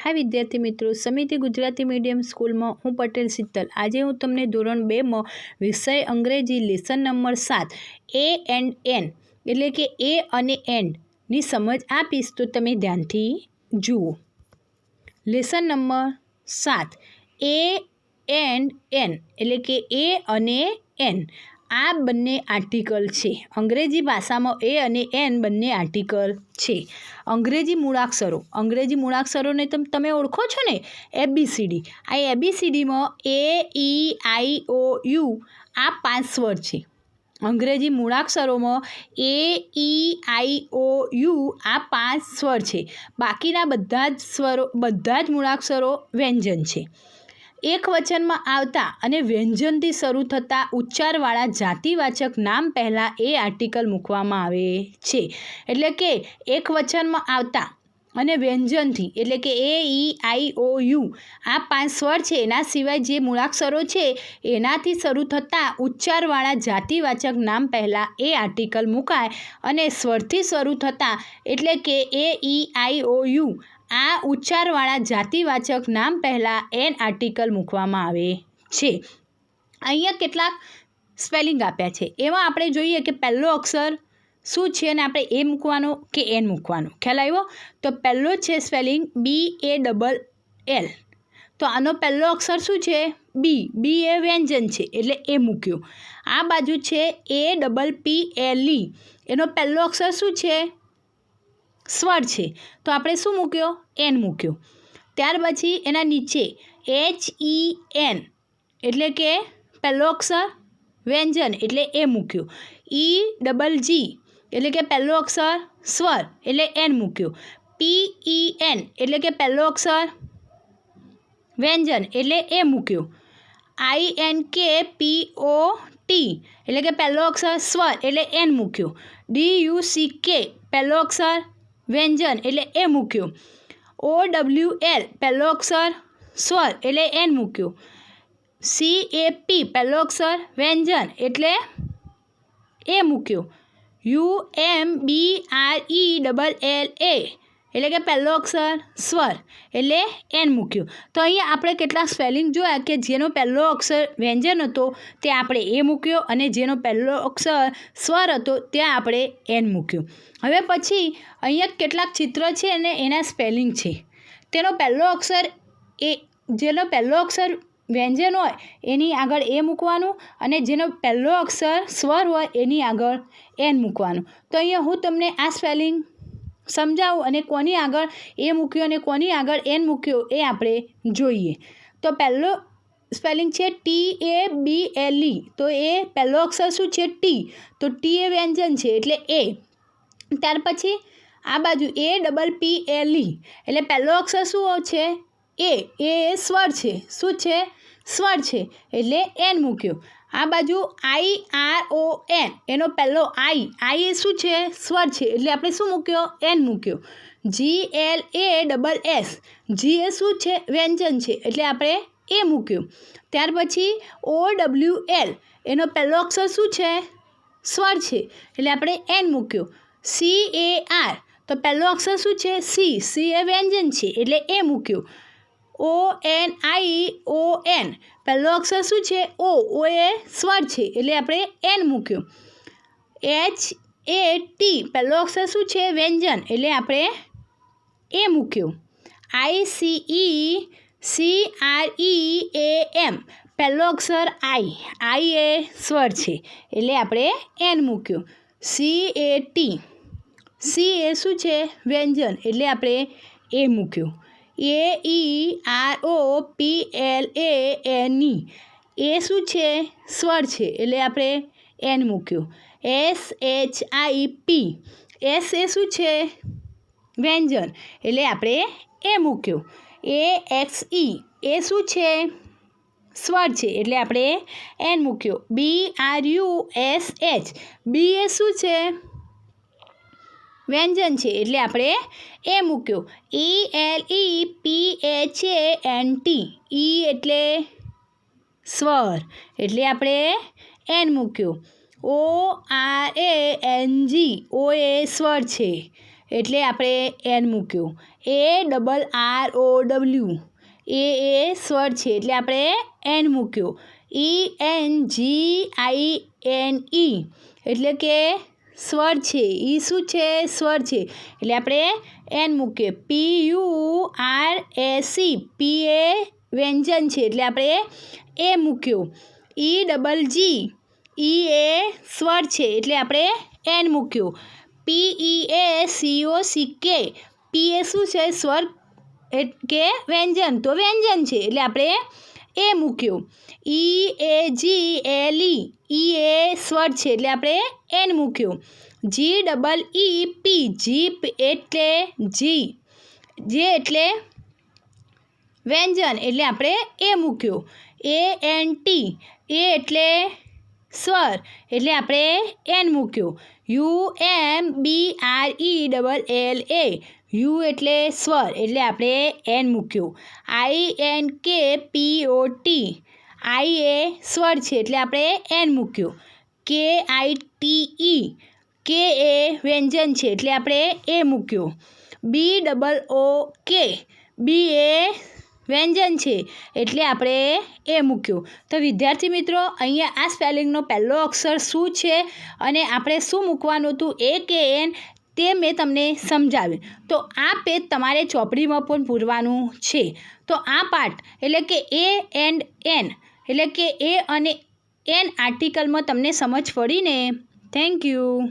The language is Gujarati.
હા વિદ્યાર્થી મિત્રો, સમિતિ ગુજરાતી મીડિયમ સ્કૂલમાં હું પટેલ શીતલ. આજે હું તમને ધોરણ 2માં વિષય અંગ્રેજી lesson number 7 a and an એટલે કે એ અને એન્ડની સમજ આપીશ, તો તમે ધ્યાનથી જુઓ. Lesson number 7 a and an એટલે કે એ અને એન આ બંને આર્ટિકલ છે. અંગ્રેજી ભાષામાં એ અને એન બંને આર્ટિકલ છે. અંગ્રેજી મૂળાક્ષરોને તમે ઓળખો છો ને, ABCD. આ ABCDમાં A-E-I-O-U આ 5 સ્વર છે. અંગ્રેજી મૂળાક્ષરોમાં A-E-I-O-U આ 5 સ્વર છે. બાકીના બધા જ મૂળાક્ષરો વ્યંજન છે. એક વચનમાં આવતા અને વ્યંજનથી શરૂ થતા ઉચ્ચારવાળા જાતિવાચક નામ પહેલાં એ આર્ટિકલ મૂકવામાં આવે છે. એટલે કે એક વચનમાં આવતા અને વ્યંજનથી એટલે કે A-E-I-O-U આ 5 સ્વર છે. એના સિવાય જે મૂળાક્ષરો છે એનાથી શરૂ થતા ઉચ્ચારવાળા જાતિવાચક નામ પહેલાં એ આર્ટિકલ મુકાય અને સ્વરથી શરૂ થતા એટલે કે A-E-I-O-U આ ઉચ્ચારવાળા જાતિવાચક નામ પહેલાં એન આર્ટિકલ મૂકવામાં આવે છે. અહીંયા કેટલાક સ્પેલિંગ આપ્યા છે. એમાં આપણે જોઈએ કે પહેલો અક્ષર શું છે અને આપણે એ મૂકવાનો કે એન મૂકવાનો. ખ્યાલ આવ્યો? તો પહેલો છે સ્પેલિંગ BALL. તો આનો પહેલો અક્ષર શું છે? બી. બી એ વ્યંજન છે એટલે એ મૂક્યું. આ બાજુ છે APPLE. એનો પહેલો અક્ષર શું છે? સ્વર છે. તો આપણે શું મૂક્યો? એન મૂક્યો. ત્યાર પછી એના નીચે HEN એટલે કે પહેલો અક્ષર વ્યંજન એટલે એ મૂક્યું. EGG એટલે કે પહેલો અક્ષર સ્વર એટલે એન મૂક્યું. PEN એટલે કે પહેલો અક્ષર વ્યંજન એટલે એ મૂક્યું. INKPOT એટલે કે પહેલો અક્ષર સ્વર એટલે એન મૂક્યું. DUCK પહેલો અક્ષર વ્યંજન એટલે એ મૂક્યું. OWL પહેલો અક્ષર સ્વર એટલે એન મૂક્યું. CAP પહેલો અક્ષર વ્યંજન એટલે એ મૂક્યું. UMBRELLA એટલે કે પહેલો અક્ષર સ્વર એટલે એન મૂક્યું. તો અહીંયા આપણે કેટલાક સ્પેલિંગ જોયા કે જેનો પહેલો અક્ષર વ્યંજન હતો તે આપણે એ મૂક્યો અને જેનો પહેલો અક્ષર સ્વર હતો ત્યાં આપણે એન મૂક્યું. હવે પછી અહીંયા કેટલાક ચિત્ર છે અને એના સ્પેલિંગ છે. જેનો પહેલો અક્ષર વ્યંજન હોય એની આગળ એ મૂકવાનું અને જેનો પહેલો અક્ષર સ્વર હોય એની આગળ એન મૂકવાનું. તો અહીંયા હું તમને આ સ્પેલિંગ સમજાવું અને કોની આગળ એ મૂક્યો અને કોની આગળ એન મૂક્યો એ આપણે જોઈએ. તો પહેલો સ્પેલિંગ છે TABLE. તો એ પહેલો અક્ષર શું છે? ટી. તો ટી એ વ્યંજન છે એટલે એ. ત્યાર પછી આ બાજુ APPLE એટલે પહેલો અક્ષર શું છે? એ સ્વર છે. શું છે? સ્વર છે એટલે એન મૂક્યો. આ બાજુ IRON એનો પહેલો આઈ એ શું છે? સ્વર છે એટલે આપણે શું મૂક્યો? એન મૂક્યો. GLASS જી એ શું છે? વ્યંજન છે એટલે આપણે એ મૂક્યું. ત્યાર પછી OWL એનો પહેલો અક્ષર શું છે? સ્વર છે એટલે આપણે એન મૂક્યો. CAR તો પહેલો અક્ષર શું છે? સી એ વ્યંજન છે એટલે એ મૂક્યું. ONION પહેલો અક્ષર શું છે? ઓ એ સ્વર છે એટલે આપણે એન મૂક્યું. HAT પહેલો અક્ષર શું છે? વ્યંજન એટલે આપણે એ મૂક્યું. ICECREAM પહેલો અક્ષર આઈ એ સ્વર છે એટલે આપણે એન મૂક્યું. CAT સી એ શું છે? વ્યંજન એટલે આપણે એ મૂક્યું. AEROPLANE એ શું છે? સ્વર છે એટલે આપણે એન મૂક્યું. SHIP એસ એ શું છે? વ્યંજન એટલે આપણે એ મૂક્યું. AXE એ શું છે? સ્વર છે એટલે આપણે એન મૂક્યો. BRUSH બી એ શું છે? વ્યંજન છે એટલે આપણે એ મૂક્યો. ELEPHANT ઈ એટલે સ્વર એટલે આપણે એન મૂક્યો. ORANG ઓ એ સ્વર છે એટલે આપણે એન મૂક્યું. ARROW એ સ્વર છે એટલે આપણે એન મૂક્યો. ENGINE એટલે કે સ્વર છે. એ શું છે? સ્વર છે એટલે આપણે એન મૂકીએ. PURAC પી એ વ્યંજન છે એટલે આપણે એ મૂક્યો. EGG એ સ્વર છે એટલે આપણે એન મૂક્યો. PEACOCK પી એ શું છે? સ્વર કે વ્યંજન, તો વ્યંજન છે એટલે આપણે એ મૂક્યો. EAGLE એ સ્વર છે એટલે આપણે એન મૂક્યો. GEEP જીપ એટલે જી એટલે વ્યંજન એટલે આપણે એ મૂક્યો. ANT એ એટલે સ્વર એટલે આપણે એન મૂક્યો. UMBRELLA યુ એટલે સ્વર એટલે આપણે એન મૂક્યો. INKPOT આઈ એ સ્વર છે એટલે આપણે એન મૂક્યો. KITE કે એ વ્યંજન છે એટલે આપણે એ મૂક્યો. BOOK બી એ વ્યંજન છે એટલે આપણે એ મૂક્યું. તો વિદ્યાર્થી મિત્રો, અહીંયા આ સ્પેલિંગનો પહેલો અક્ષર શું છે અને આપણે શું મૂકવાનું હતું એ કે એન તે મેં તમને સમજાવ્યું. તો આ પેજ તમારે ચોપડીમાં પણ પૂરવાનું છે. તો આ પાઠ એટલે કે એ એન્ડ એન એટલે કે એ અને એન આર્ટિકલમાં તમને સમજ પડી ને? Thank you.